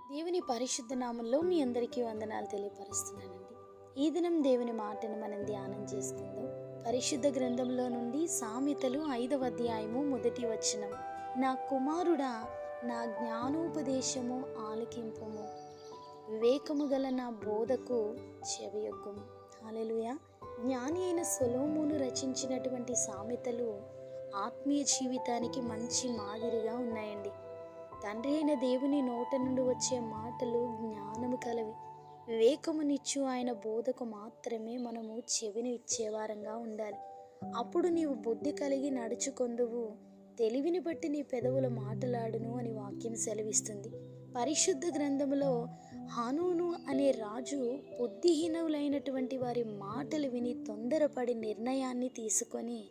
దేవుని పరిశుద్ధ నామంలో మీ అందరికీ వందనాలు తెలియపరుస్తున్నానండి. ఈ దినం దేవుని మాటను మనం ధ్యానం చేసుకుందాం. పరిశుద్ధ గ్రంథంలో నుండి సామెతలు 5వ అధ్యాయము 1వ వచనం. నా కుమారుడా, నా జ్ఞానోపదేశము ఆలకింపుము, వివేకము గల నా బోధకు చెవియొగ్గుము. హల్లెలూయా. జ్ఞాని అయిన సొలొమోను రచించినటువంటి సామెతలు ఆత్మీయ జీవితానికి మంచి మాదిరిగా ఉన్నాయండి. తండ్రి అయిన దేవుని నోట నుండి వచ్చే మాటలు జ్ఞానము కలవి. వివేకమునిచ్చు ఆయన బోధకు మాత్రమే మనము చెవిని ఇచ్చేవారంగా ఉండాలి. అప్పుడు నీవు బుద్ధి కలిగి నడుచుకొందువు, తెలివిని బట్టి నీ పెదవులు మాటలాడును అని వాక్యం సెలవిస్తుంది. పరిశుద్ధ గ్రంథములో హానూను అనే రాజు బుద్ధిహీనులైనటువంటి వారి మాటలు విని తొందరపడి నిర్ణయాన్ని తీసుకొని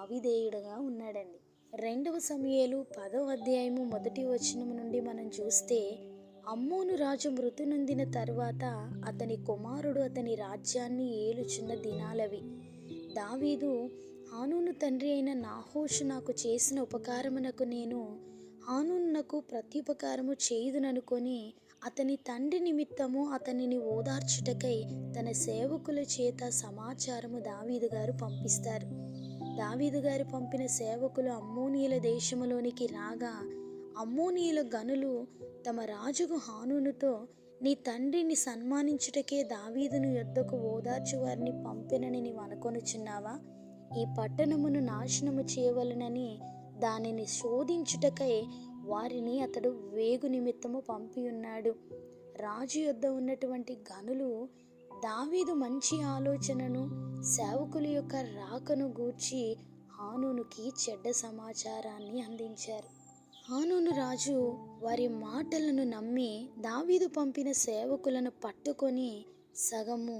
అవిధేయుడుగా ఉన్నాడండి. 2వ సమూయేలు 10వ అధ్యాయము 1వ వచనం నుండి మనం చూస్తే, అమ్మోను రాజు మృతి నొందిన తరువాత అతని కుమారుడు అతని రాజ్యాన్ని ఏలుచున్న దినాలవి. దావీదు, హానూను తండ్రి అయిన నాహోషు నాకు చేసిన ఉపకారమునకు నేను హానూనునకు ప్రత్యుపకారము చేయుదుననుకొని అతని తండ్రి నిమిత్తము అతనిని ఓదార్చుటకై తన సేవకుల చేత సమాచారము దావీదు గారు పంపిస్తారు. దావీదు గారు పంపిన సేవకులు అమ్మోనీయుల దేశములోనికి రాగా, అమ్మోనీయుల గనులు తమ రాజుకు హానూనుతో, నీ తండ్రిని సన్మానించుటకే దావీదును యొద్దకు ఓదార్చు వారిని పంపినని నీవు అనుకొనుచున్నావా? ఈ పట్టణమును నాశనము చేయవలనని దానిని శోధించుటకై వారిని అతడు వేగు నిమిత్తము పంపియున్నాడు. రాజు యొద్ద ఉన్నటువంటి గనులు దావీదు మంచి ఆలోచనను, సేవకుల యొక్క రాకను గూర్చి హానూనుకి చెడ్డ సమాచారాన్ని అందించారు. హానూను రాజు వారి మాటలను నమ్మి దావీదు పంపిన సేవకులను పట్టుకొని సగము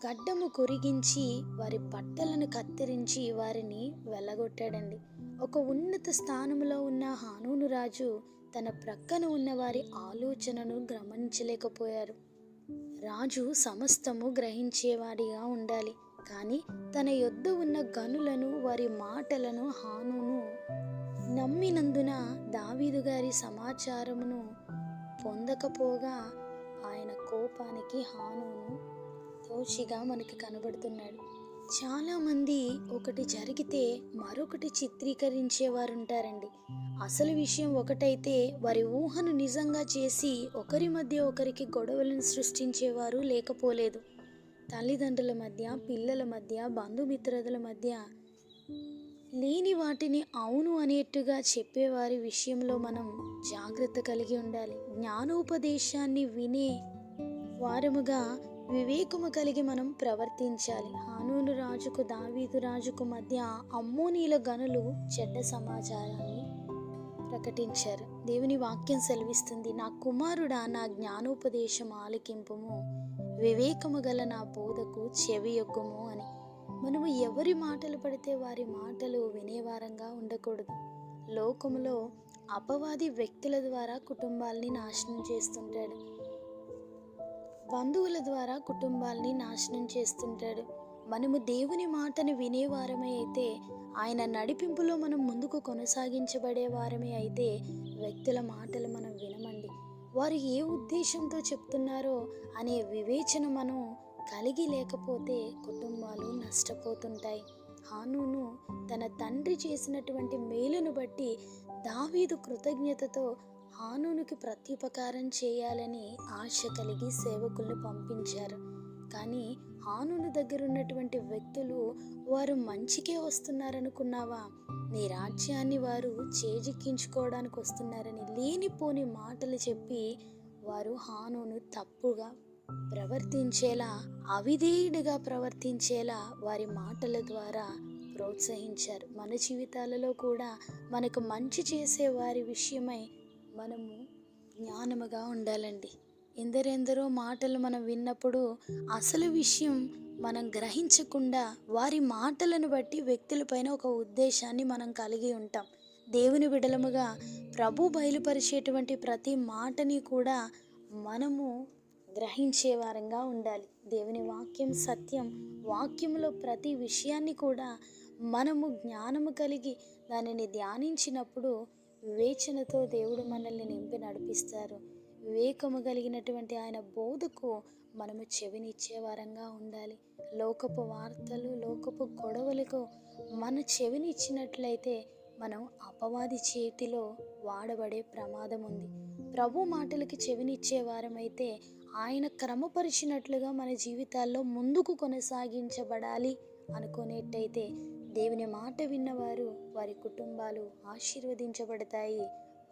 గడ్డము కొరిగించి వారి బట్టలను కత్తిరించి వారిని వెళ్ళగొట్టాడండి. ఒక ఉన్నత స్థానంలో ఉన్న హానూను రాజు తన ప్రక్కన ఉన్న వారి ఆలోచనను గమనించలేకపోయారు. రాజు సమస్తము గ్రహించేవాడిగా ఉండాలి, కానీ తన యొద్ద ఉన్న గనులను, వారి మాటలను హానూను నమ్మినందున దావీదు గారి సమాచారమును పొందకపోగా ఆయన కోపానికి హానూను దోషిగా మనకి కనబడుతున్నాడు. చాలామంది ఒకటి జరిగితే మరొకటి చిత్రీకరించేవారు ఉంటారండి. అసలు విషయం ఒకటైతే వారి ఊహను నిజంగా చేసి ఒకరి మధ్య ఒకరికి గొడవలను సృష్టించేవారు లేకపోలేదు. తల్లిదండ్రుల మధ్య, పిల్లల మధ్య, బంధుమిత్రుల మధ్య లేని వాటిని అవును అనేట్టుగా చెప్పేవారి విషయంలో మనం జాగ్రత్త కలిగి ఉండాలి. జ్ఞానోపదేశాన్ని వినే వారముగా వివేకము కలిగి మనం ప్రవర్తించాలి. హానూను రాజుకు దావీదు రాజుకు మధ్య అమ్మోనీల గనులు చెడ్డ సమాచారాన్ని ప్రకటించారు. దేవుని వాక్యం సెలవిస్తుంది, నా కుమారుడా, నా జ్ఞానోపదేశం ఆలకింపుము, వివేకము గల నా బోధకు చెవియొగ్గుము అని. మనము ఎవరి మాటలు పడితే వారి మాటలు వినేవారంగా ఉండకూడదు. లోకములో అపవాది వ్యక్తుల ద్వారా కుటుంబాల్ని నాశనం చేస్తుంటాడు. బంధువుల ద్వారా కుటుంబాల్ని నాశనం చేస్తుంటాడు. మనము దేవుని మాటను వినేవారమే అయితే, ఆయన నడిపింపులో మనం ముందుకు కొనసాగించబడే వారమే అయితే, వ్యక్తుల మాటలు మనం వినమండి. వారు ఏ ఉద్దేశంతో చెప్తున్నారో అనే వివేచన మనం కలిగి లేకపోతే కుటుంబాలు నష్టపోతుంటాయి. హానూను తన తండ్రి చేసినటువంటి మేలును బట్టి దావీదు కృతజ్ఞతతో హానూనుకి ప్రత్యుపకారం చేయాలని ఆశ కలిగి సేవకులను పంపించారు. కానీ హానూను దగ్గర ఉన్నటువంటి వ్యక్తులు, వారు మంచికే వస్తున్నారనుకున్నావా, నీ రాజ్యాన్ని వారు చేజిక్కించుకోవడానికి వస్తున్నారని లేనిపోని మాటలు చెప్పి వారు హానూను తప్పుగా ప్రవర్తించేలా, అవిధేయుడిగా ప్రవర్తించేలా వారి మాటల ద్వారా ప్రోత్సహించారు. మన జీవితాలలో కూడా మనకు మంచి చేసే వారి విషయమై మనము జ్ఞానముగా ఉండాలండి. ఎందరెందరో మాటలు మనం విన్నప్పుడు అసలు విషయం మనం గ్రహించకుండా వారి మాటలను బట్టి వ్యక్తులపైన ఒక ఉద్దేశాన్ని మనం కలిగి ఉంటాం. దేవుని బిడలముగా ప్రభు బయలుపరిచేటువంటి ప్రతి మాటని కూడా మనము గ్రహించే వారంగా ఉండాలి. దేవుని వాక్యం సత్యం. వాక్యంలో ప్రతి విషయాన్ని కూడా మనము జ్ఞానము కలిగి దానిని ధ్యానించినప్పుడు వివేచనతో దేవుడు మనల్ని నింపి నడిపిస్తారు. వివేకము కలిగినటువంటి ఆయన బోధకు మనము చెవినిచ్చే వారంగా ఉండాలి. లోకపు వార్తలు, లోకపు గొడవలకు మన చెవినిచ్చినట్లయితే మనం అపవాది చేతిలో వాడబడే ప్రమాదం ఉంది. ప్రభు మాటలకి చెవినిచ్చే వారమైతే ఆయన క్రమపరిచినట్లుగా మన జీవితాల్లో ముందుకు కొనసాగించబడాలి అనుకునేట్టయితే దేవుని మాట విన్నవారు, వారి కుటుంబాలు ఆశీర్వదించబడతాయి,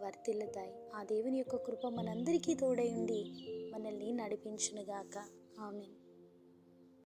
వర్ధిల్లుతాయి. ఆ దేవుని యొక్క కృప మనందరికీ తోడై ఉండి మనల్ని నడిపించునుగాక. ఆమేన్.